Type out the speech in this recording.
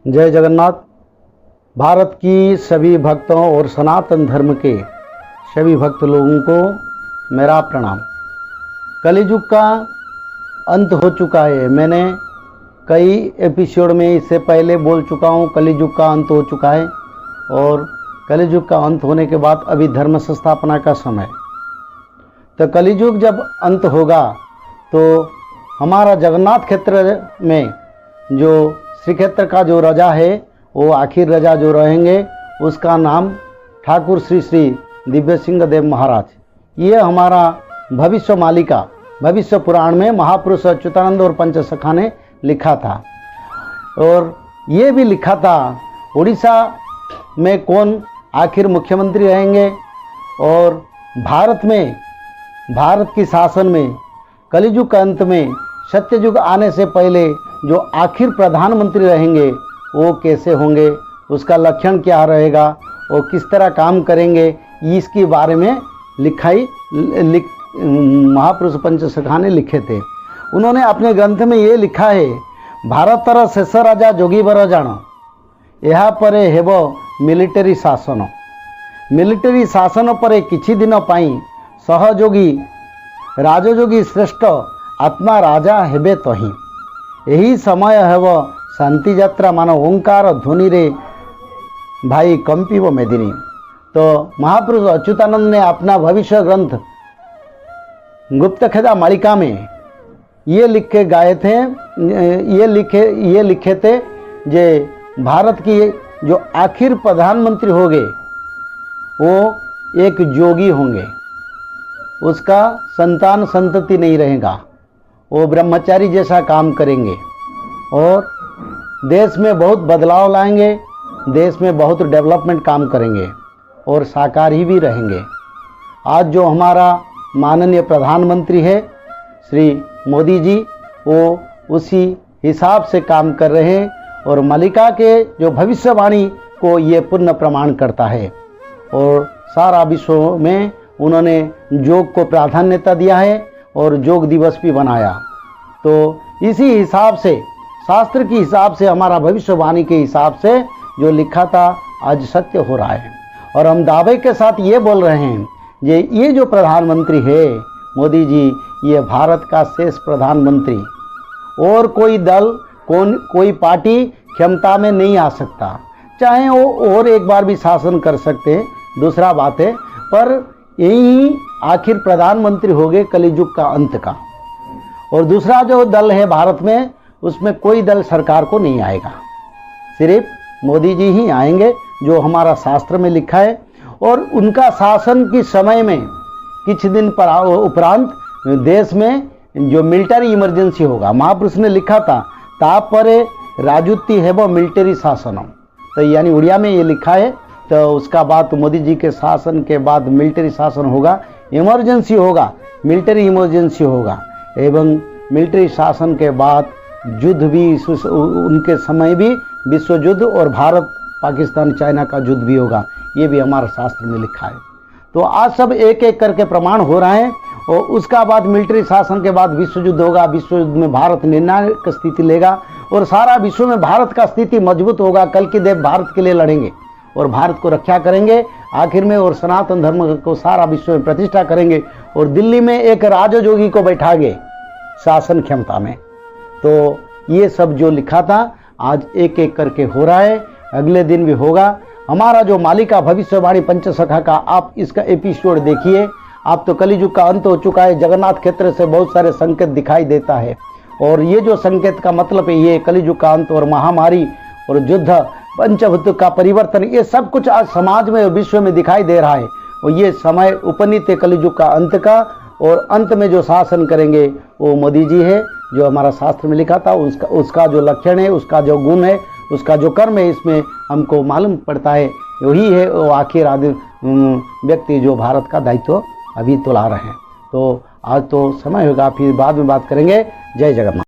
जय जगन्नाथ। भारत की सभी भक्तों और सनातन धर्म के सभी भक्त लोगों को मेरा प्रणाम। कलियुग का अंत हो चुका है। मैंने कई एपिसोड में इससे पहले बोल चुका हूँ, कलियुग का अंत हो चुका है और कलियुग का अंत होने के बाद अभी धर्म संस्थापना का समय। तो कलियुग जब अंत होगा तो हमारा जगन्नाथ क्षेत्र में जो श्री क्षेत्र का जो राजा है वो आखिर राजा जो रहेंगे उसका नाम ठाकुर श्री श्री दिव्य सिंह देव महाराज। ये हमारा भविष्य मालिका भविष्य पुराण में महापुरुष अच्युतानंद और पंचसखा ने लिखा था। और ये भी लिखा था उड़ीसा में कौन आखिर मुख्यमंत्री रहेंगे और भारत की शासन में कलियुग के अंत में सत्ययुग आने से पहले जो आखिर प्रधानमंत्री रहेंगे वो कैसे होंगे, उसका लक्षण क्या रहेगा और किस तरह काम करेंगे, इसके बारे में महापुरुष पंचसखा ने लिखे थे। उन्होंने अपने ग्रंथ में ये लिखा है, भारतर शेष राजा जोगी बर जान यह पर हेब मिलिटरी शासन। मिलिटरी शासन पर किछि दिन पाई सहयोगी राजयोगी श्रेष्ठ आत्मा राजा हेबे तही। यही समय हेब शांति यात्रा मान ओंकार ध्वनि रे भाई कंपिब मेदिनी। तो महापुरुष अच्युतानंद ने अपना भविष्य ग्रंथ गुप्तखेदा मालिका में ये लिख के गाए थे, ये लिखे थे जे भारत की जो आखिर प्रधानमंत्री होंगे वो एक जोगी होंगे, उसका संतान संतति नहीं रहेगा, वो ब्रह्मचारी जैसा काम करेंगे और देश में बहुत बदलाव लाएंगे, देश में बहुत डेवलपमेंट काम करेंगे और शाकाहारी भी रहेंगे। आज जो हमारा माननीय प्रधानमंत्री है श्री मोदी जी, वो उसी हिसाब से काम कर रहे हैं और मालिका के जो भविष्यवाणी को ये पूर्ण प्रमाण करता है। और सारा विश्व में उन्होंने योग को प्राधान्यता दिया है और योग दिवस भी बनाया। तो इसी हिसाब से शास्त्र के हिसाब से हमारा भविष्यवाणी के हिसाब से जो लिखा था आज सत्य हो रहा है। और हम दावे के साथ ये बोल रहे हैं ये जो प्रधानमंत्री है मोदी जी, ये भारत का शेष प्रधानमंत्री, और कोई दल कोई पार्टी क्षमता में नहीं आ सकता। चाहे वो और एक बार भी शासन कर सकते हैं, दूसरा बात है, पर यही आखिर प्रधानमंत्री हो गए कलियुग का अंत का। और दूसरा जो दल है भारत में, उसमें कोई दल सरकार को नहीं आएगा, सिर्फ मोदी जी ही आएंगे जो हमारा शास्त्र में लिखा है। और उनका शासन के समय में कुछ दिन पर उपरांत देश में जो मिलिट्री इमरजेंसी होगा, महापुरुष ने लिखा था तापरे राजुति है वो मिलिट्री शासन। तो यानी उड़िया में ये लिखा है। तो उसका बाद मोदी जी के शासन के बाद मिलिट्री शासन होगा, इमरजेंसी होगा, मिलिट्री इमरजेंसी होगा। एवं मिलिट्री शासन के बाद युद्ध भी उनके समय भी विश्व युद्ध और भारत पाकिस्तान चाइना का युद्ध भी होगा, ये भी हमारे शास्त्र में लिखा है। तो आज सब एक एक करके प्रमाण हो रहा है। और उसका बाद मिलिट्री शासन के बाद विश्व युद्ध होगा, विश्व युद्ध में भारत निर्णायक स्थिति लेगा और सारा विश्व में भारत का स्थिति मजबूत होगा। कल की देव भारत के लिए लड़ेंगे और भारत को रक्षा करेंगे आखिर में, और सनातन धर्म को सारा विश्व में प्रतिष्ठा करेंगे और दिल्ली में एक राजयोगी को बैठाएंगे शासन क्षमता में। तो ये सब जो लिखा था आज एक एक करके हो रहा है, अगले दिन भी होगा। हमारा जो मालिका भविष्यवाणी पंचसखा का आप इसका एपिसोड देखिए। आप तो कलियुग का अंत हो चुका है, जगन्नाथ क्षेत्र से बहुत सारे संकेत दिखाई देता है। और ये जो संकेत का मतलब है, ये कलियुग का अंत और महामारी और युद्ध पंचभूत का परिवर्तन, ये सब कुछ आज समाज में और विश्व में दिखाई दे रहा है। और ये समय उपनीत है कलियुग का अंत का। और अंत में जो शासन करेंगे वो मोदी जी है, जो हमारा शास्त्र में लिखा था। उसका जो लक्षण है, उसका जो गुण है, उसका जो कर्म है, इसमें हमको मालूम पड़ता है वही है वो आखिर व्यक्ति जो भारत का दायित्व अभी तुला रहे हैं। तो आज तो समय होगा, फिर बाद में बात करेंगे। जय जगन्नाथ।